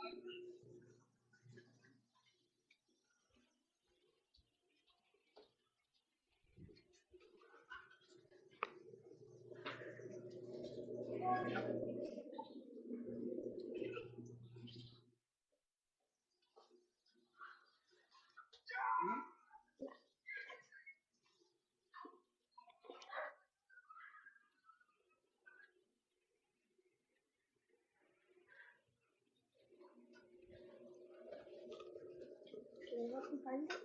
Can you help me find it?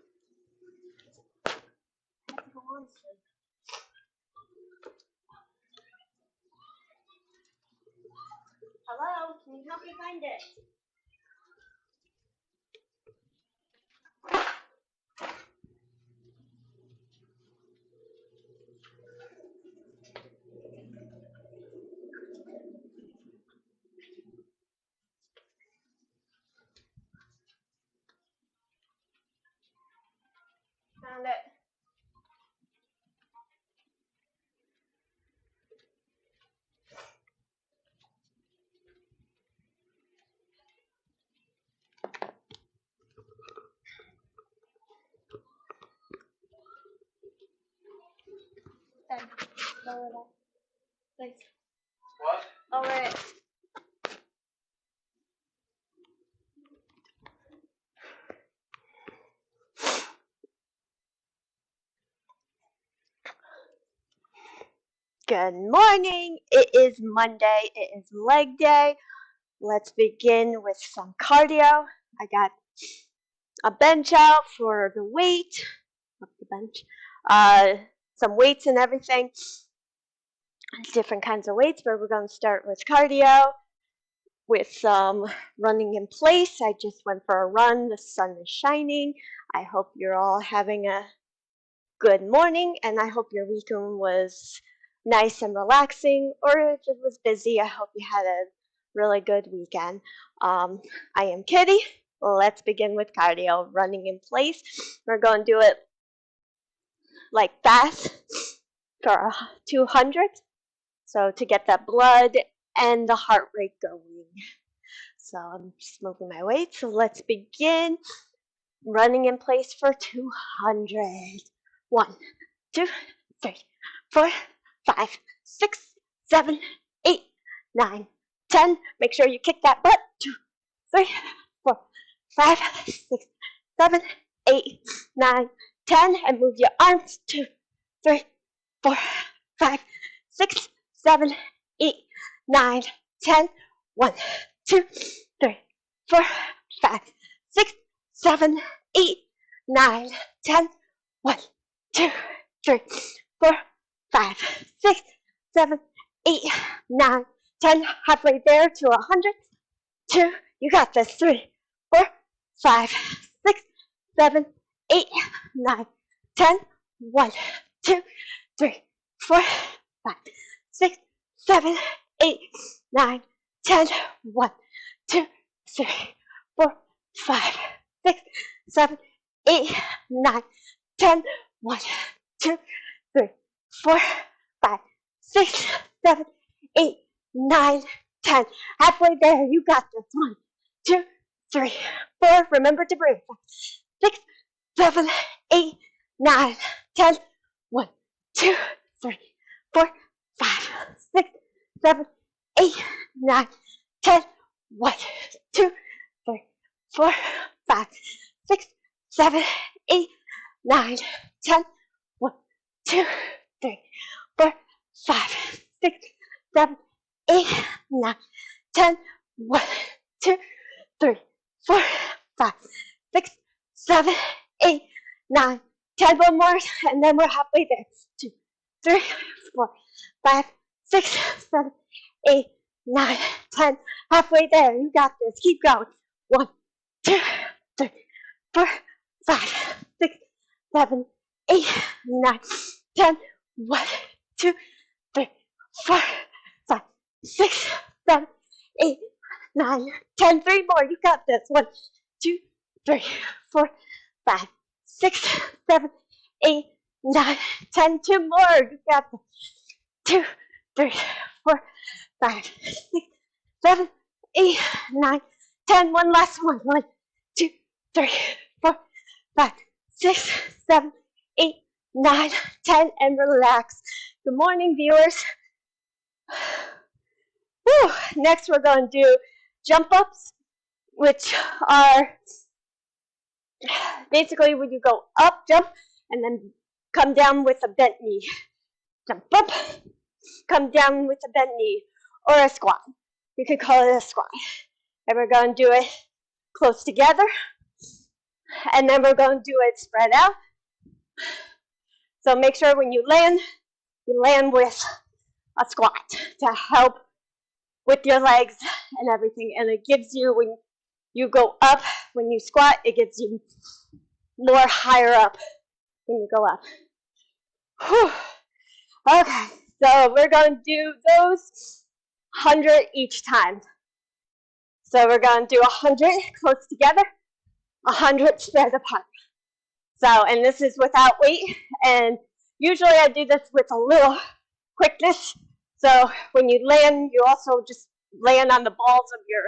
Hello, can you help me find it? Found it. Then lower that. Please. What? Lower it. Good morning. It is Monday. It is leg day. Let's begin with some cardio. I got a bench out for the weight. Up the bench. Some weights and everything. Different kinds of weights, but we're going to start with cardio with some running in place. I just went for a run. The sun is shining. I hope you're all having a good morning, and I hope your weekend was nice and relaxing, or if it was busy, I hope you had a really good weekend. I am Kitty. Let's begin with cardio, running in place. We're going to do it like fast for 200, so to get that blood and the heart rate going. So I'm just moving my weight, so let's begin running in place for 200. 1, 2, 3, 4, 5, 6, 7, 8, 9, 10. Make sure you kick that butt. 2, 3, 4, 5, 6, 7, 8, 9, 10. And move your arms. 2, 3, 4, 5, 6, 7, 8, 9, 10. 1, 2, 3, 4, 5, 6, 7, 8, 9, 10. 1, 2, 3, 4, 5, 6, 7, 8, 9, 10. Halfway there to 100. 2, you got this. 3, 4, 5, 6, 7, 8, 9, 10. 1, 2, 3, 4, 5, 6, 7, 8, 9, 10. 1, 2, 3, 4, 5, 6, 7, 8, 9, 10. 1, 2, 3, 4, 5, 6, 7, 8, 9, 10. Halfway there, you got this. 1, 2, 3, 4. Remember to breathe. 6, 7, 8, 9, 10. 1, 2, 3, 4, 5, 6, 7, 8, 9, 10. 1, 2, 3, 4, 5, 6, 7, 8, 9, 10. 1, 2, 3, 4, 5, 6, 7, 8, 9, 10. 1, 2, 3, 4, 5, 6, 7, 8, 9, 10. One more, and then we're halfway there. 2, 3, 4, 5, 6, 7, 8, 9, 10. Halfway there. You got this. Keep going. 1, 2, 3, 4, 5, 6, 7, 8, 9, 10. 1, 2, 3, 4, 5, 6, 7, 8, 9, 10. 3 more. You got this. 1, 2, 3, 4, 5, 6, 7, 8, 9, 10. 2 more. You got this. 2, 3, 4, 5, 6, 7, 8, 9, 10. One last one. 1, 2, 3, 4, 5, 6, 7, 8, 9, 10, and relax. Good morning, viewers. Whew. Next, we're going to do jump ups, which are basically when you go up, jump, and then come down with a bent knee. Jump up, come down with a bent knee, or a squat. You could call it a squat. And we're going to do it close together, and then we're going to do it spread out. So make sure when you land with a squat to help with your legs and everything. And it gives you, when you go up, when you squat, it gives you more higher up when you go up. Whew. Okay, so we're going to do those 100 each time. So we're going to do 100 close together, 100 spread apart. So, and this is without weight, and usually I do this with a little quickness. So when you land, you also just land on the balls of your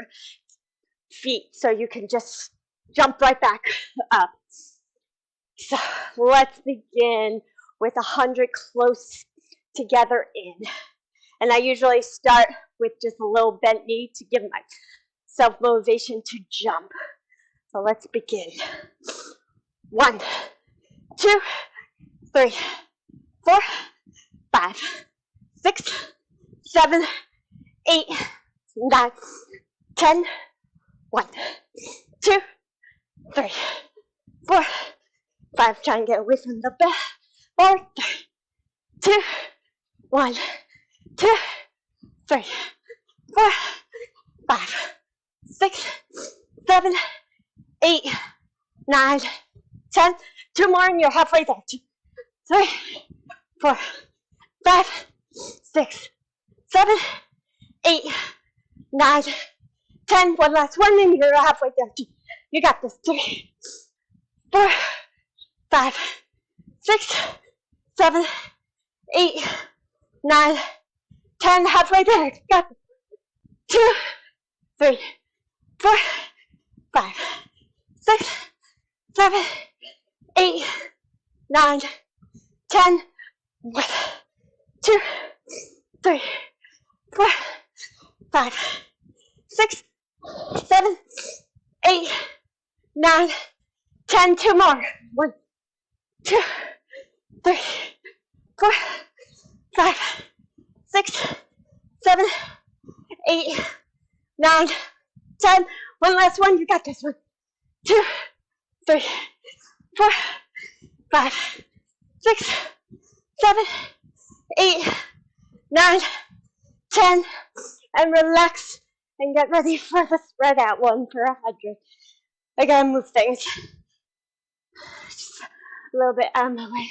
feet, so you can just jump right back up. So let's begin with 100 close together in. And I usually start with just a little bent knee to give myself motivation to jump. So let's begin. 1, 2, 3, 4, 5, 6, 7, 8, 9, 10. 1, 2, 3, 4, 5. Try and get away from the bar. 2, 1, 2, 3, 4, 5, 6, 7, 8, 9, 10. 2 more and you're halfway there. 2, 3, 4, 5, 6, 7, 8, 9, 10. One last one and you're halfway there. 2. You got this. 3, 4, 5, 6, 7, 8, 9, 10. Halfway there. You got this. 2, 3, 4, 5, 6, 7, 8, 9, 10. 1, 2, 3, 4, 5, 6, 7, 8, 9, 10. 2 more. 1, 2, 3, 4, 5, 6, 7, 8, 9, 10. One last one. You got this. 1, 2, 3, 4, 5, 6, 7, 8, 9, 10. And relax and get ready for the spread out one for 100. I gotta move things just a little bit out of my way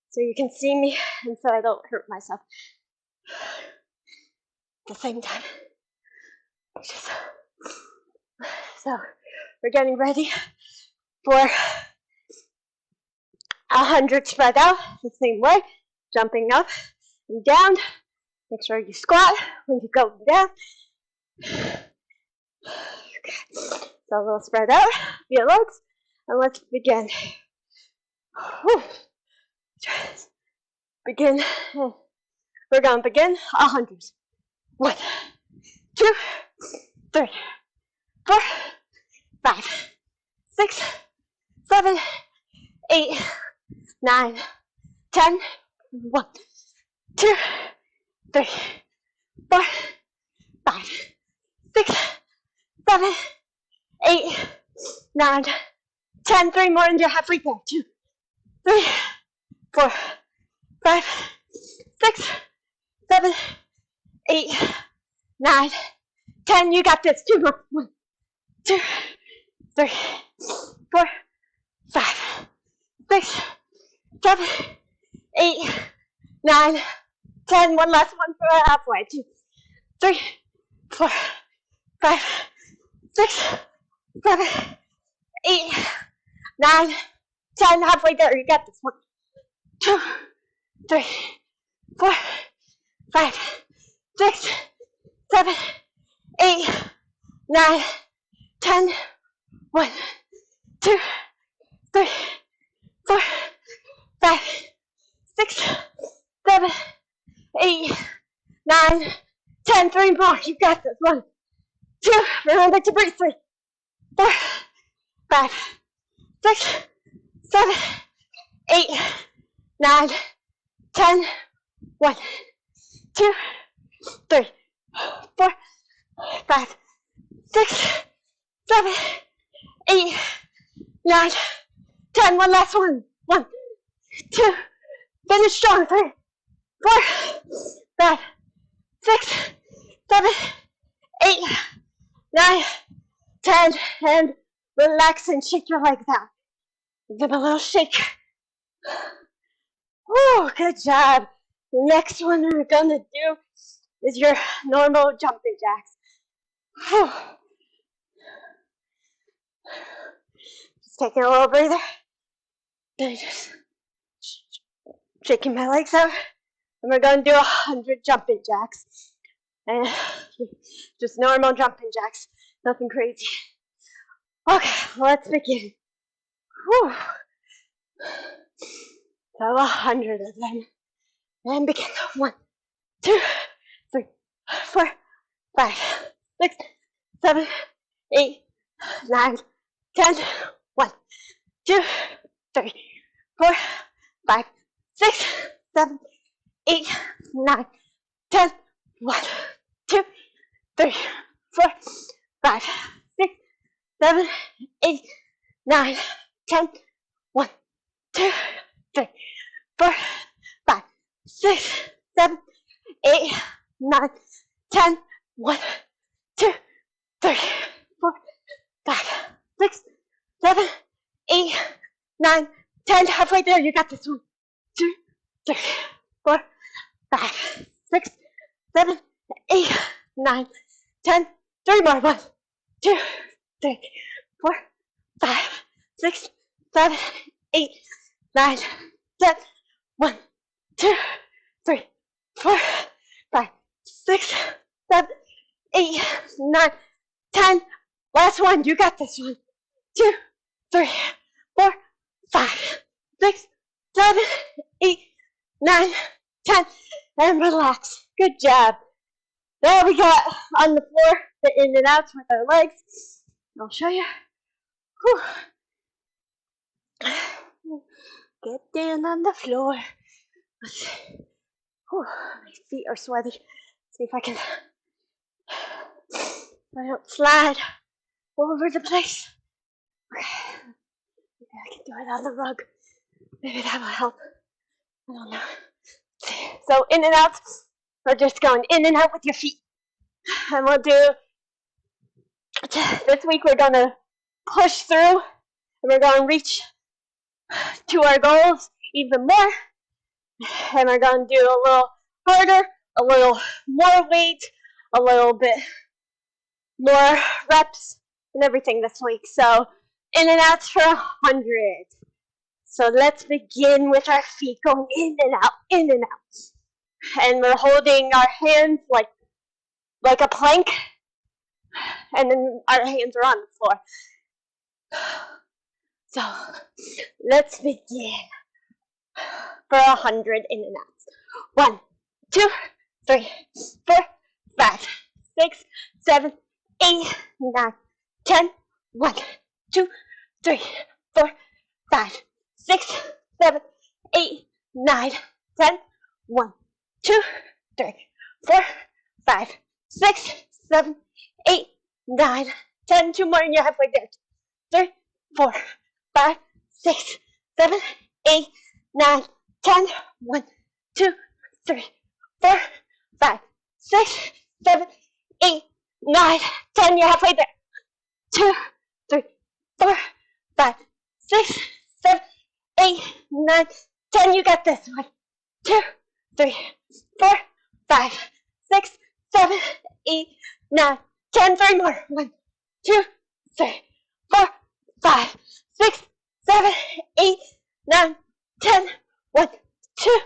so you can see me and so I don't hurt myself at the same time. So we're getting ready for 100 spread out the same way, jumping up and down. Make sure you squat when you go down. Okay. So a little spread out your legs, and let's begin. Begin. We're going to begin 100. 1, 2, 3, 4, 5, 6, 7, 8, 9, 10. 1, 2, 3, 4, 5, 6, 7, 8, 9, 10. 3 more and you're halfway there. 2, 3, 4, 5, 6, 7, 8, 9, 10. You got this. 2 more. 1, 2, 3, 4, 5, 6, 7, 8, 9, 10. One last one for halfway. 2, 3, 4, 5, 6, 7, 8, 9, 10. Halfway there. You got this. 1, 2, 3, 4, 5, 6, 7, 8, 9, 10. 1, 2, 3, 4, 5, 6, 7, 8, 9, 10. 3 more. You got this. 1, 2. Remember to breathe. 3, 4, 5, 6, 7, 8, 9, 10. 1, 2, 3, 4, 5, 6, 7, 8, 9, 10. One last one. 1, 2. Finish strong. 3, 4, 5, 6, 7, 8, 9, 10. And relax and shake your legs out. Give a little shake. Woo, good job. The next one we're gonna do is your normal jumping jacks. Whew. Just taking a little breather. And just shaking my legs out. And we're gonna do 100 jumping jacks. And just normal jumping jacks. Nothing crazy. Okay, let's begin. Whew. So 100 of them. And begin. 1, 2, 3, 4, 5, 6, 7, 8, 9, 10. 1, 2, 3, 4, 5, 6, 7, 8, 9, 10. 1, 2, 3, 4, 5, 6, 7, 8, 9, 10. 1, 2, 3, 4, 5, 6, 7, 8, 9, 10. 1, 2, 3, 4, 5, 6, 7, 8, 9, 10. Halfway there, you got this. 1, 2, 3, 4, 5, 6, 7, 8, 9, 10. 3 more. 1, 2, 3, 4, 5, 6, 7, 8, 9, 10. 1, 2, 3, 4, 5, 6, 7, 8, 9, 10. Last one. You got this. 1, 2, 3, 4, 5, 6, 7, 8, 9, 10. And relax. Good job. There we got on the floor the in and outs with our legs. I'll show you. Whew. Get down on the floor. Let's see. Whew. My feet are sweaty. See if I can. I don't slide all over the place. Okay. Maybe I can do it on the rug. Maybe that will help. I don't know. So in and out, we're just going in and out with your feet. And we'll do, this week we're going to push through. And we're going to reach to our goals even more. And we're going to do a little harder, a little more weight, a little bit more reps and everything this week. So in and outs for 100. So let's begin with our feet going in and out, in and out. And we're holding our hands like a plank. And then our hands are on the floor. So let's begin for 100 in and outs. 1, 2, 3, 4, 5, 6, 7, 8, 9, 10. 1, 2, 3, 4, 5, 6, 7, 8, 9, 10. 1, 2, 3, 4, 5, 6, 7, 8, 9, 10. 2 more and you're halfway there. 3, 4, 5, 6, 7, 8, 9, 10. 1, 2, 3, 4, 5, 6, 7, 8, 9, 10. You're halfway there. 2, 3, 4, 5, 6, 7, 8, 9, 10. You got this. 1, 2, 3, 4, 5, 6, 7, 8, 9, 10. 3 more. 1, 2, 3, 4, 5, 6, 7, 8, 9, 10. 1, 2,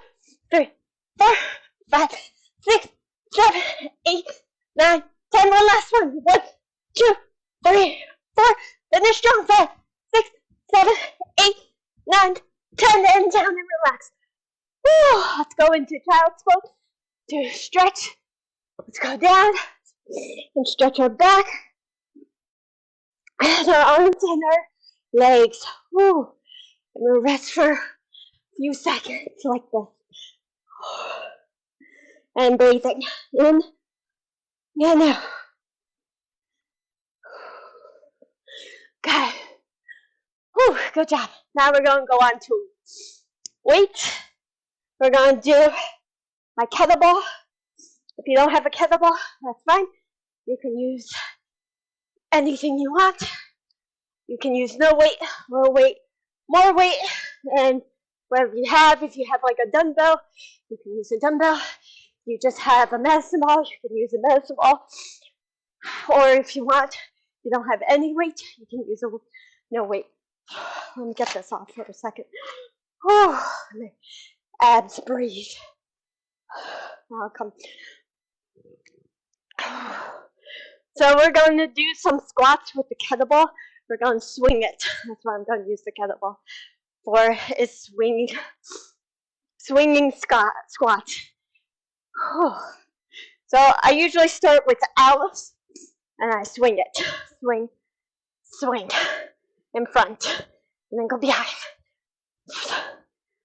3, 4, 5, 6, 7, 8, 9, 10. One last one. 1, 2, 3, Finish strong. 5, 6, 7, 8, 9, 10, and down and relax. Woo. Let's go into child's pose to stretch. Let's go down and stretch our back and our arms and our legs. Woo. And we'll rest for a few seconds like this. And breathing in and out. Okay. Whew, good job. Now we're going to go on to weights. We're going to do my kettlebell. If you don't have a kettlebell, that's fine. You can use anything you want. You can use no weight, low weight, more weight, and whatever you have. If you have like a dumbbell, you can use a dumbbell. You just have a medicine ball, you can use a medicine ball. Or if you want, you don't have any weight, you can use a no weight. Let me get this off for a second. Oh, my abs breathe. Now I'll come. So we're going to do some squats with the kettlebell. We're going to swing it. That's what I'm going to use the kettlebell for, is swinging squat. So I usually start with the Alice, and I swing it. Swing, swing, in front, and then go behind.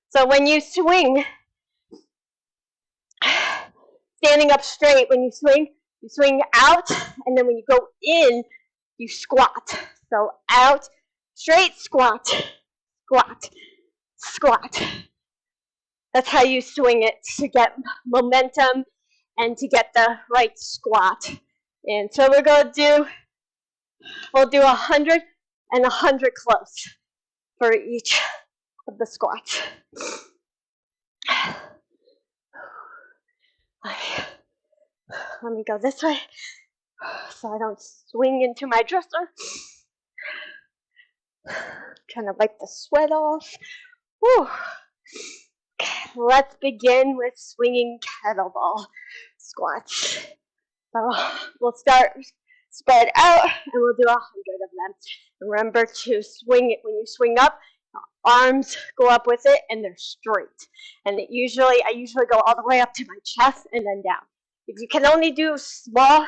So when you swing, standing up straight, when you swing out, and then when you go in, you squat. So out, straight, squat, squat, squat. That's how you swing it to get momentum and to get the right squat. And so we'll do 100 and 100 close for each of the squats. Let me go this way so I don't swing into my dresser. Trying to wipe the sweat off. Whew. Okay, let's begin with swinging kettlebell squats. So we'll start spread out, and we'll do 100 of them. Remember to swing it when you swing up. Arms go up with it, and they're straight. And I usually go all the way up to my chest and then down. If you can only do small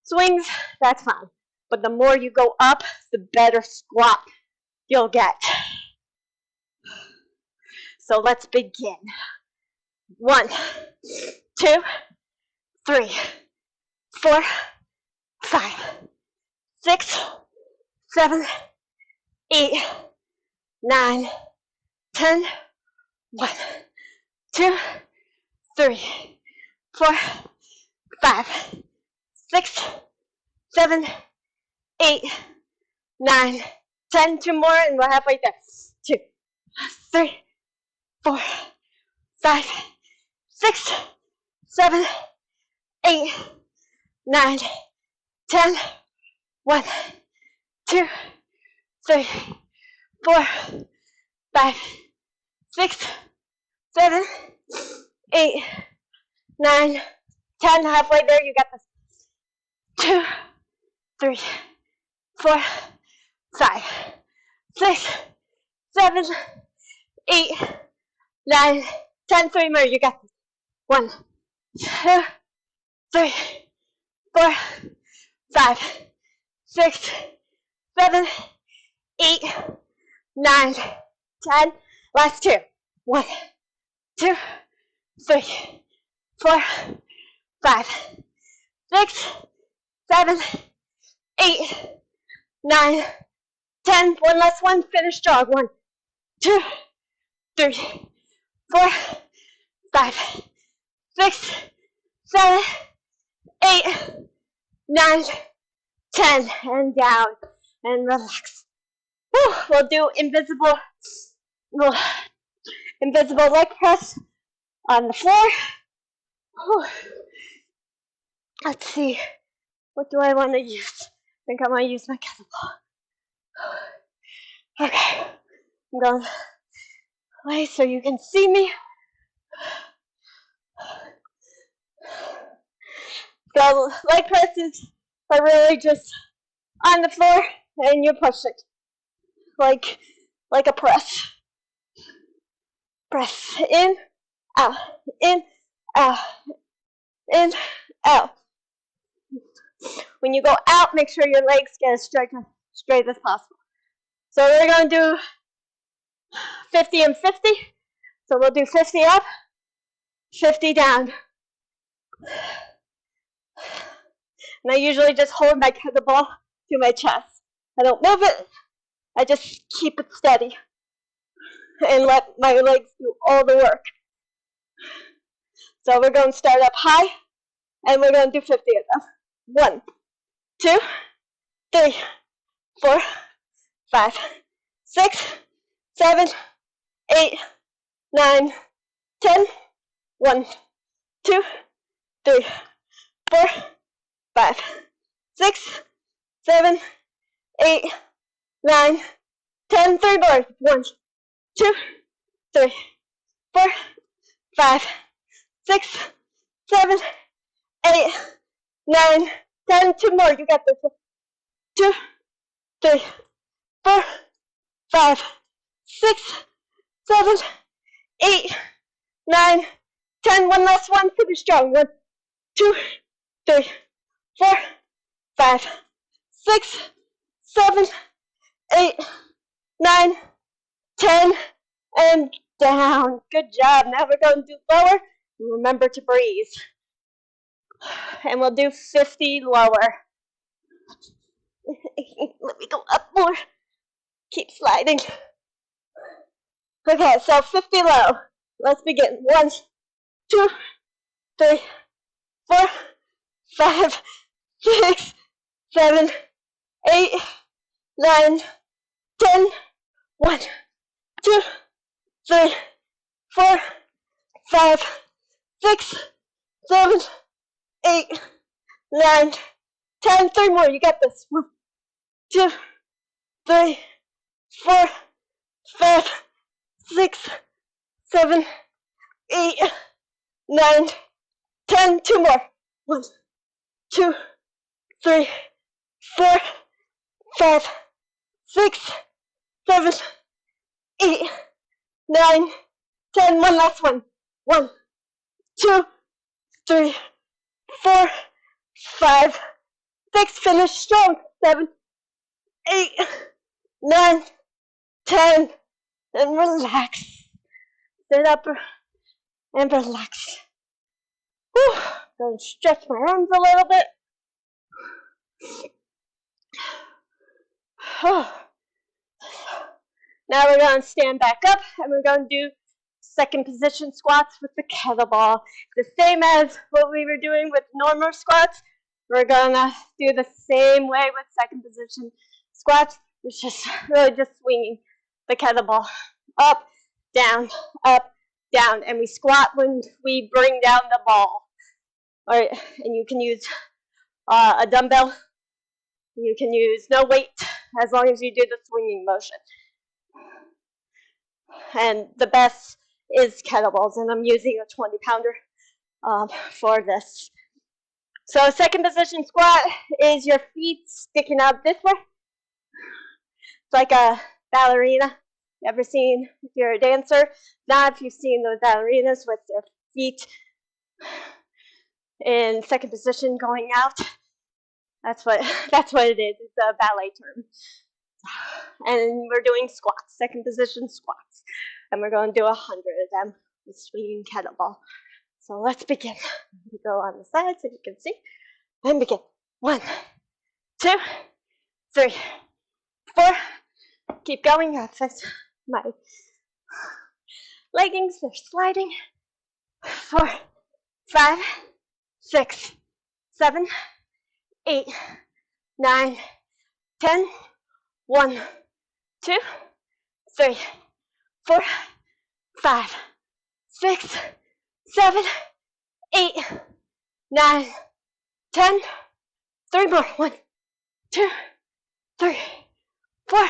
swings, that's fine. But the more you go up, the better squat you'll get. So let's begin. 1, 2, 3, 4, 5, 6, 7, 8, 9, 10, 1, 2, 3, 4, 5, 6, 7, 8, 9, 10. 2 more, and we're halfway there. 2, 3, 4, 5, 6, 7, 8, 9, 10. 1, 2, 3, 4, 5, 6, 7, 8, 9, 10. Halfway there, you got this. 2, 3, 4, 5, 6, 7, 8, 9, 10. 3 more, you got this. 1, 2, 3, 4, 5, 6, 7, 8, 9, 10. Last 2. 1, 2, 3, 4, 5, 6, 7, 8, 9, 10. One last one. Finish jog. 1, 2, 3, 4, 5, 6, 7, 8, 9, 10. And down. And relax. Whew. We'll do invisible leg press on the floor. Whew. Let's see. What do I want to use? I think I want to use my kettlebell. Okay. I'm going away so you can see me. So leg presses are really just on the floor and you push it like a press. Press in, out, in, out, in, out. When you go out, make sure your legs get as straight as possible. So we're going to do 50 and 50. So we'll do 50 up, 50 down. And I usually just hold my kettlebell to my chest. I don't move it. I just keep it steady and let my legs do all the work. So we're going to start up high, and we're going to do 50 of them. 1, 2, 3, 4, 5, 6, 7, 8, 9, 10. 1, 2, 3, 4, 5, 6, 7, 8, 9, 10. 3 more. 1, 2, 3, 4, 5, 6, 7, 8, 9, 10. 2 more. You got this. 2, 3, 4, 5, 6, 7, 8, 9, 10. One last one. Finish strong. 1, 2, 3, 4, 5, 6, 7, 8, 9, 10, and down. Good job. Now we're going to do lower. Remember to breathe. And we'll do 50 lower. Let me go up more. Keep sliding. Okay, so 50 low. Let's begin. 1, 2, 3, 4, 5, 6, 7, 8, 9, 10. 1, 2, 3, 4, 5, 6, 7, 8, 9, 10. 3 more. You got this. 1, 2, 3, 4, 5, 6, 7, 8, 9, 10. 2 more. 1, 2, 3, 4, 5, 6, 7, 8, 9, 10. One last one. 1, 2, 3, 4, 5, 6. Finish strong. 7, 8, 9, 10. And relax. Sit up and relax. Whew. Going to stretch my arms a little bit. Now we're going to stand back up, and we're going to do second position squats with the kettlebell. The same as what we were doing with normal squats. We're going to do the same way with second position squats. It's just really just swinging the kettlebell up, down, and we squat when we bring down the ball. All right, and you can use a dumbbell. You can use no weight as long as you do the swinging motion. And the best is kettlebells, and I'm using a 20-pounder for this. So second position squat is your feet sticking out this way. It's like a ballerina. You ever seen, if you're a dancer? Not if you've seen those ballerinas with their feet in second position going out. That's what it is. It's a ballet term. And we're doing squats, second position squats. And we're going to do 100 of them with swinging kettlebell. So let's begin. We go on the side so you can see. And begin. 1, 2, 3, 4. Keep going. That's my leggings. They're sliding. 4, 5, 6, 7, 8, 9, 10. 1, 2, 3, 4, 5, 6, 7, 8, 9, 10. 3 more. 1, 2, 3, 4,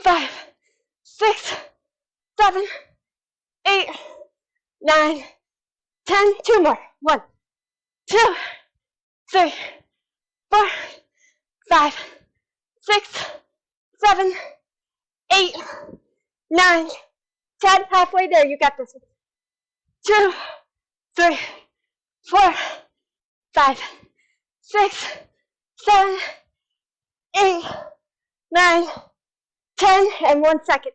5, 6, 7, 8, 9, 10. 2 more. 1, 2, 3, 4, 5, 6, 7, 8, 9, 10. Halfway there. You got this one. 2, 3, 4, 5, 6, 7, 8, 9, 10. And 1 second.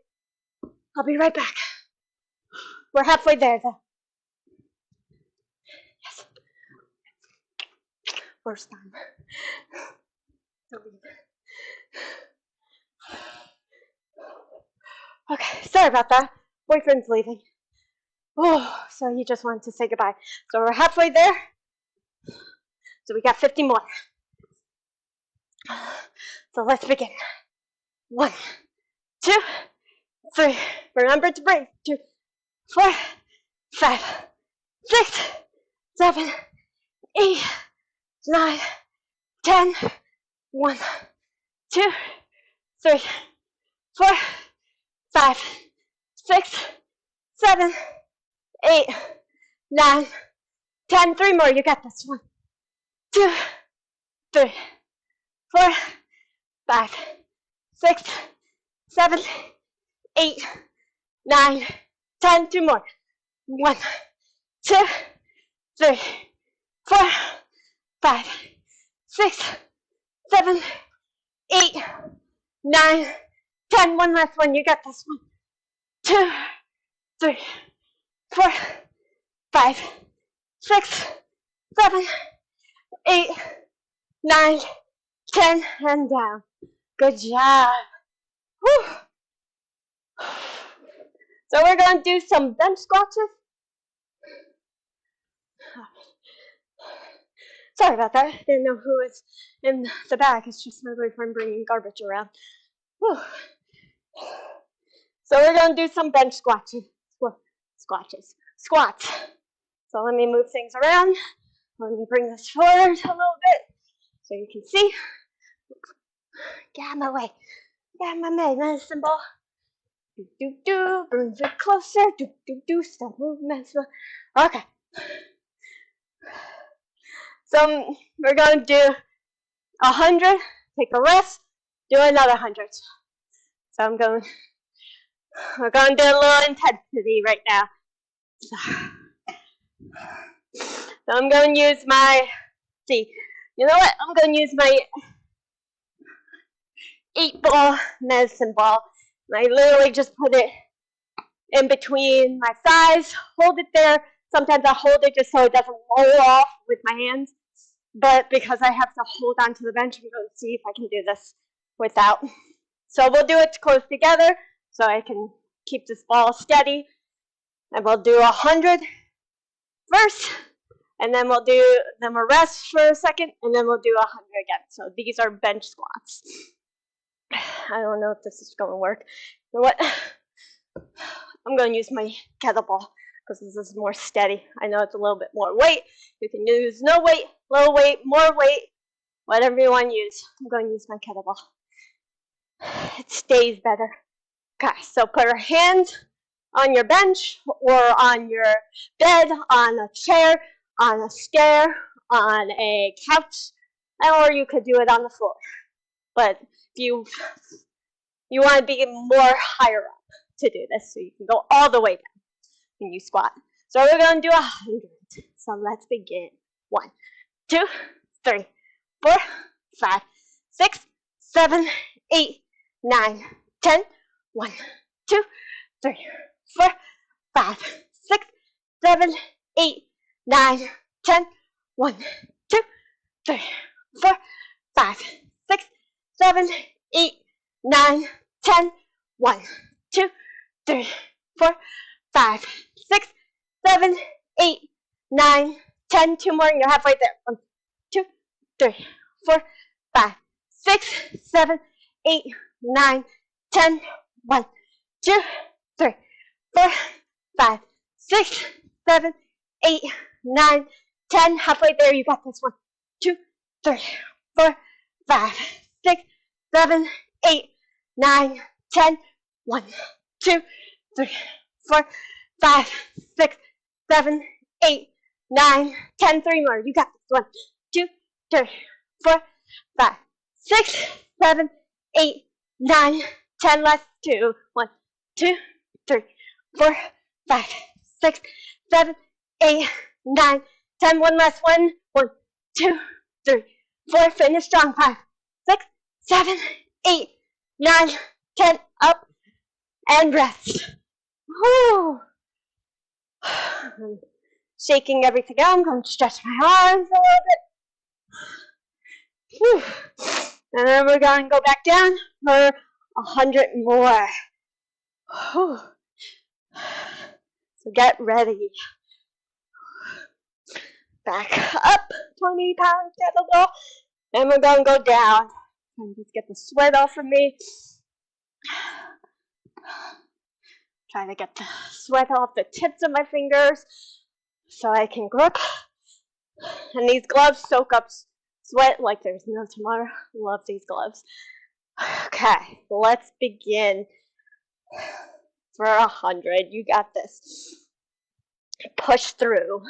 I'll be right back. We're halfway there, though. Yes. First time. Okay, sorry about that. Boyfriend's leaving. Oh, so he just wanted to say goodbye. So we're halfway there. So we got 50 more. So let's begin. 1, 2, 3. Remember to breathe. 2, 4, 5, 6, 7, 8, 9, 10. 1, 2, 3, 4, 5, 6, 7, 8, 9, 10. 3 more. You got this. 1, 2, 3, 4, 5, 6, 7, 8, 9, 10. 2 more. 1, 2, 3, 4, 5, 6, 7, 8, 9, 10. 1 last one. You got this. 1, 2, 3, 4, 5, 6, 7, 8, 9, 10. And down. Good job. Whew. So we're going to do some bench squats. Sorry about that. Didn't know who was in the back. It's just my boyfriend bringing garbage around. Whew. So we're going to do some bench squats. Squats. So let me move things around. Let me bring this forward a little bit so you can see. Get out of my way. Get out of my way, medicine ball. Do, do, do. Bring it closer. Do, do, do. Stop moving. Okay. So we're going to do 100. Take a rest. Do another 100. So we're going to do a little intensity right now. So I'm going to use you know what? I'm going to use my 8-ball medicine ball. And I literally just put it in between my thighs, hold it there. Sometimes I hold it just so it doesn't roll off with my hands. But because I have to hold onto the bench, I'm going to see if I can do this without. So we'll do it close together so I can keep this ball steady. And we'll do 100 first, and then we'll rest for a second, and then we'll do 100 again. So these are bench squats. I don't know if this is going to work. You know what? I'm going to use my kettlebell because this is more steady. I know it's a little bit more weight. You can use no weight, low weight, more weight, whatever you want to use. I'm going to use my kettlebell. It stays better. Okay, so put your hands on your bench or on your bed, on a chair, on a stair, on a couch, or you could do it on the floor. But if you want to be more higher up to do this, so you can go all the way down when you squat. So we're going to do 100. So let's begin. 1, 2, 3, 4, 5, 6, 7, 8, 9, 10. 1, 2, 3, 4, 5, 6, 7, 8, 9, 10. 1, 2, 3, 4, 5, 6, 7, 8, 9, 10. 1, 2, 3, 4, 5, 6, 7, 8, 9, 10. 2 more, and you're halfway there. 1, 2, 3, 4, 5, 6, 7, 8, 9, 10. 1, 2, 3, 4, 5, 6, 7, 8, 9, 10. Halfway there, you got this. 1, 2, 3, 4, 5, 6, 7, 8, 9, 10. 1, 2, 3, 4, 5, 6, 7, 8, 9, 10. 3 more. You got this. 1, 2, 3, 4, 5, 6, 7, 8, 9, 10, last 2. 1, 2, 3, 4, 5, 6, 7, 8, 9, 10. One last one. 1, 2, 3, 4. Finish strong. 5, 6, 7, 8, 9, 10. Up and rest. Whew. I'm shaking everything out. I'm going to stretch my arms a little bit. Whew. And then we're going to go back down for 100 more. Whew. So get ready. Back up, 20 pounds kettlebell. And we're going to go down. And just get the sweat off of me. Trying to get the sweat off the tips of my fingers so I can grip. And these gloves soak up sweat like there's no tomorrow. Love these gloves. Okay, let's begin. For 100, you got this. Push through.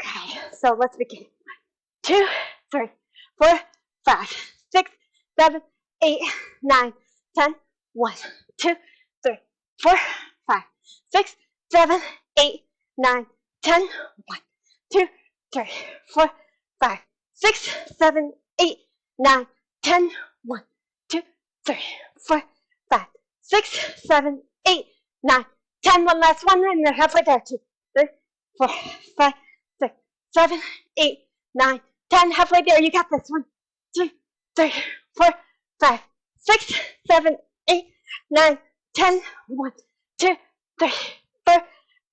Okay, so let's begin. 2, 3, 4, 5, 6, 7, 8, 9, 10. 1, 2, 3, 4, 5, 6, 7, 8, 9, 10. 1, 2, 3, 4, 5, 6, 7, 8, 9, 10. 1, 2, 3, 4, 5, 6, 7, 8, 9, 10. One last one, and you're halfway there. 2, 3, 4, 5, 6, 7, 8, 9, 10. Halfway there. You got this. 1, 2, 3, 4, 5, 6, 7, 8, 9, 10. 1, 2, 3, 4,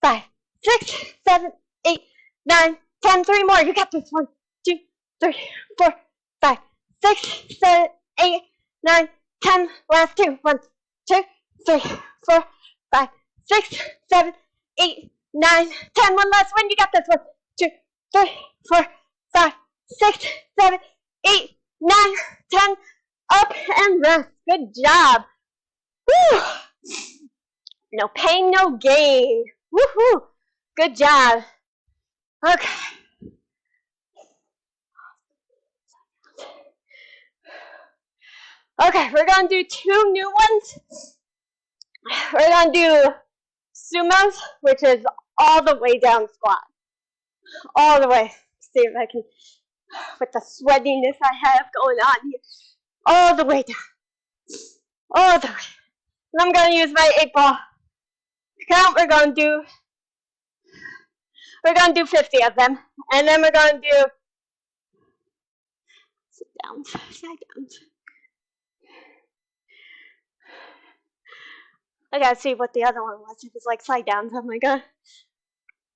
5, 6, 7, 8, 9, 10. 3 more. You got this. 1, 2, 3, 4, 5, 6, 7, 8, 9, 10. Last 2. 1, 2, 3, 4, 5, 6, 7, 8, 9, 10. One last one. You got this. 1, 2, 3, 4, 5, 6, 7, 8, 9, 10. Up and rest. Good job. Woo! No pain, no gain. Woohoo! Good job. Okay. Okay, we're going to do 2 new ones. We're going to do sumos, which is all the way down squat. All the way. See if I can, with the sweatiness I have going on here. All the way down. All the way. And I'm going to use my 8-ball count. We're going to do 50 of them. And then we're going to do sit down, side downs. I gotta see what the other one was. It was like side downs. I'm like,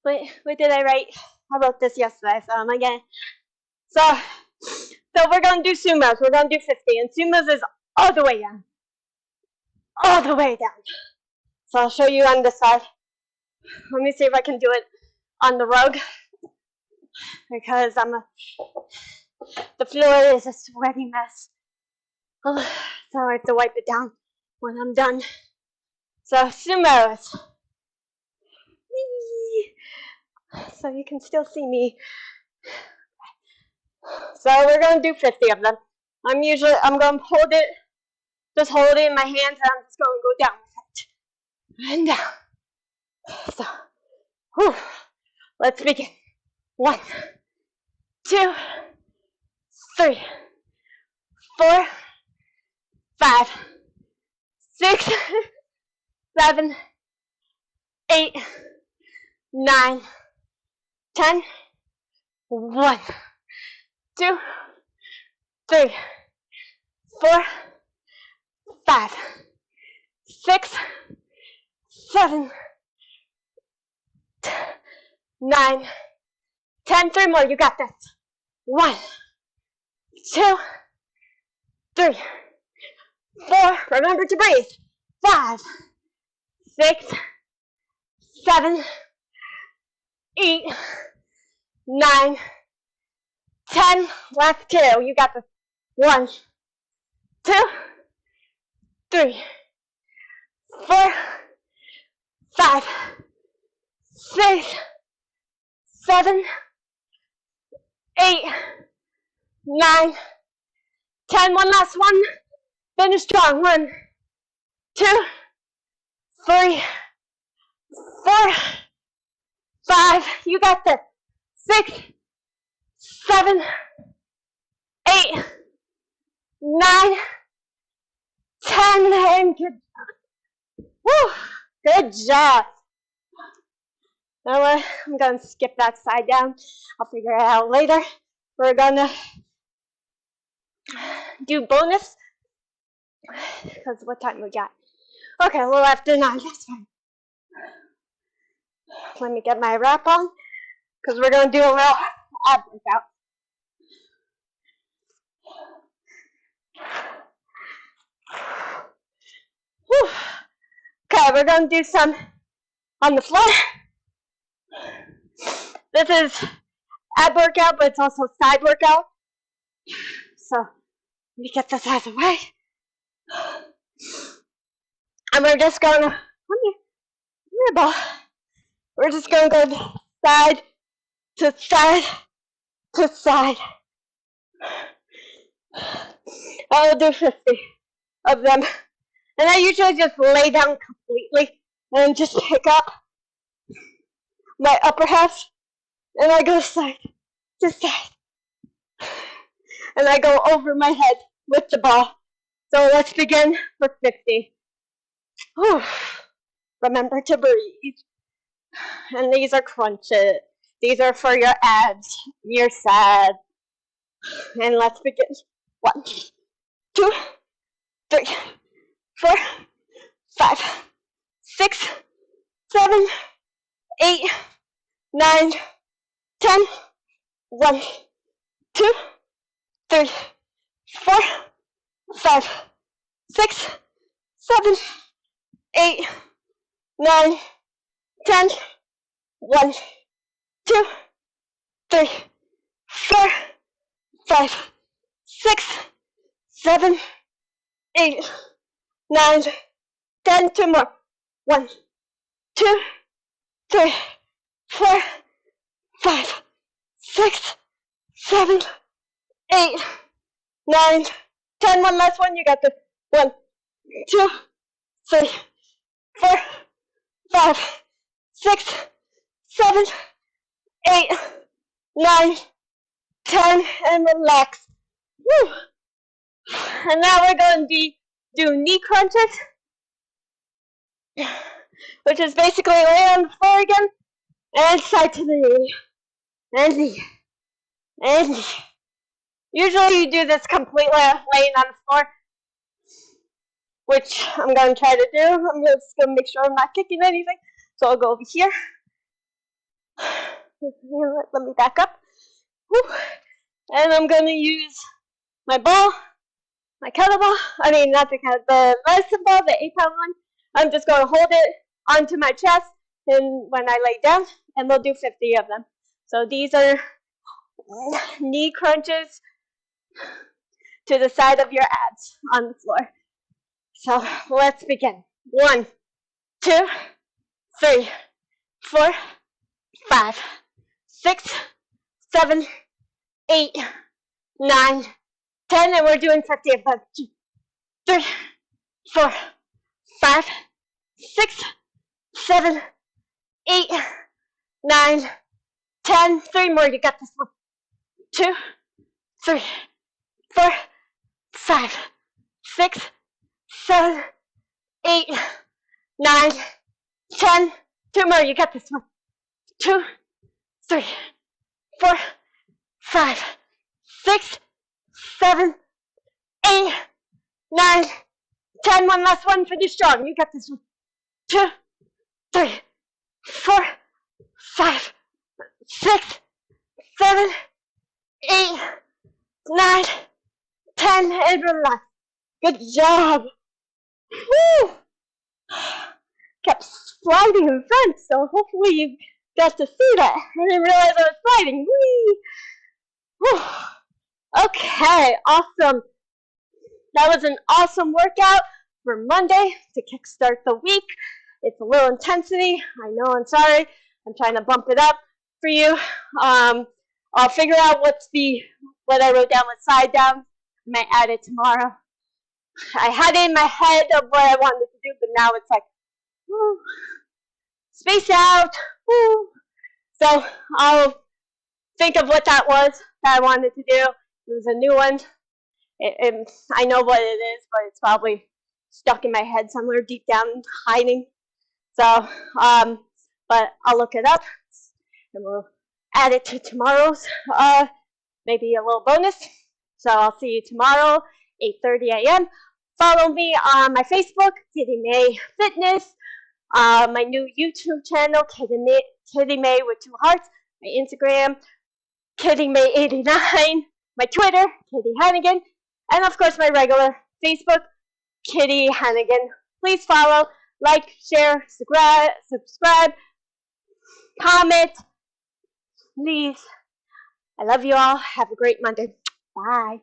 wait, what did I write? I wrote this yesterday, so I'm like, So we're gonna do sumos. We're gonna do 50, and sumos is all the way down. All the way down. So I'll show you on this side. Let me see if I can do it on the rug, because the floor is a sweaty mess. So I have to wipe it down when I'm done. So sumos. So you can still see me. So we're going to do 50 of them. I'm going to hold it, just hold it in my hands, and I'm just going to go down with it. And down. So, whew. Let's begin. 1, 2, 3, 4, 5, 6, 7, 8, 9, 10. 1, 2, 3, 4, 5, 6, 7, 9, 10. 3 more. You got this. 1, 2, 3, 4. Remember to breathe. 5, 6, 7, 8, 9, 10. Last 2. You got this. 1, 2, 3, 4, 5, 6, 7, 8, 9, 10. One last one. Finish strong. 1, 2, 3, 4, 5. You got this. 6, 7, 8, 9, 10, and good. Woo! Good job. Now I'm gonna skip that side down. I'll figure it out later. We're gonna do bonus. Because what time we got? Okay, a little after 9. That's fine. Let me get my wrap on. Because we're gonna do a little ab workout. Whew. Okay, we're gonna do some on the floor. This is ab workout, but it's also side workout. So let me get this out of the way. And we're just gonna, come here, ball. We're just gonna go side to side to side. I'll do 50 of them. And I usually just lay down completely and just pick up my upper half, and I go side to side. And I go over my head with the ball. So let's begin for 50. Whew. Remember to breathe. And these are crunches. These are for your abs. You're sad. And let's begin. 1, 2, 3, 4, 5, 6, 7, 8, 9, 10. 1, 2, 3, 4, 5, 6, 7, 8, 9, 10. 1, 2, 3, 4, 5, 6, 7, 8, 9, 10. 2 more. 1, 2, 3, 4, 5, 6, 7, 8, 9, 10. One last one. You got this. 1, 2, 3, 4, 5, 6, 7, 8, 9, 10, and relax. Woo. And now we're going to do knee crunches, which is basically lay on the floor again, and side to the knee, and knee, and knee. Usually you do this completely laying on the floor, which I'm going to try to do. I'm just going to make sure I'm not kicking anything. So I'll go over here. Let me back up. Woo. And I'm going to use my ball, my kettlebell. I mean, not the kettlebell, the medicine ball, the 8-pound one. I'm just going to hold it onto my chest and when I lay down, and we'll do 50 of them. So these are knee crunches to the side of your abs on the floor. So let's begin. 1, 2, 3, 4, 5, 6, 7, 8, 9, 10, and we're doing 50 of them. 2, 3, 4, 5, 6, 7, 8, 9, 10. 3 more. You got this. 1, 2, 3, 4, 5, 6, 7, 8, 9, 10. 2 more. You got this. 1, 2, 3, 4, 5, 6, 7, 8, 9, 10. One last one. Finish strong. You got this. 1, 2, 3, 4, 5, 6, 7, 8, 9, 10, and relax. Good job. Woo! Kept sliding in front, so hopefully you got to see that. I didn't realize I was sliding. Whee! Whew. Okay, awesome. That was an awesome workout for Monday to kickstart the week. It's a little intensity. I know, I'm sorry. I'm trying to bump it up for you. I'll figure out what I wrote down with side down. I might add it tomorrow. I had it in my head of what I wanted to do, but now it's like, woo, space out. Woo. So I'll think of what that was that I wanted to do. It was a new one. I know what it is, but it's probably stuck in my head somewhere deep down, hiding. So, but I'll look it up, and we'll add it to tomorrow's, maybe a little bonus. So I'll see you tomorrow, 8:30 a.m. Follow me on my Facebook, Kitty May Fitness, my new YouTube channel, Kitty May with 2 hearts, my Instagram, Kitty May 89, my Twitter, Kitty Hannigan, and of course my regular Facebook, Kitty Hannigan. Please follow, like, share, subscribe, comment, please. I love you all. Have a great Monday. Bye.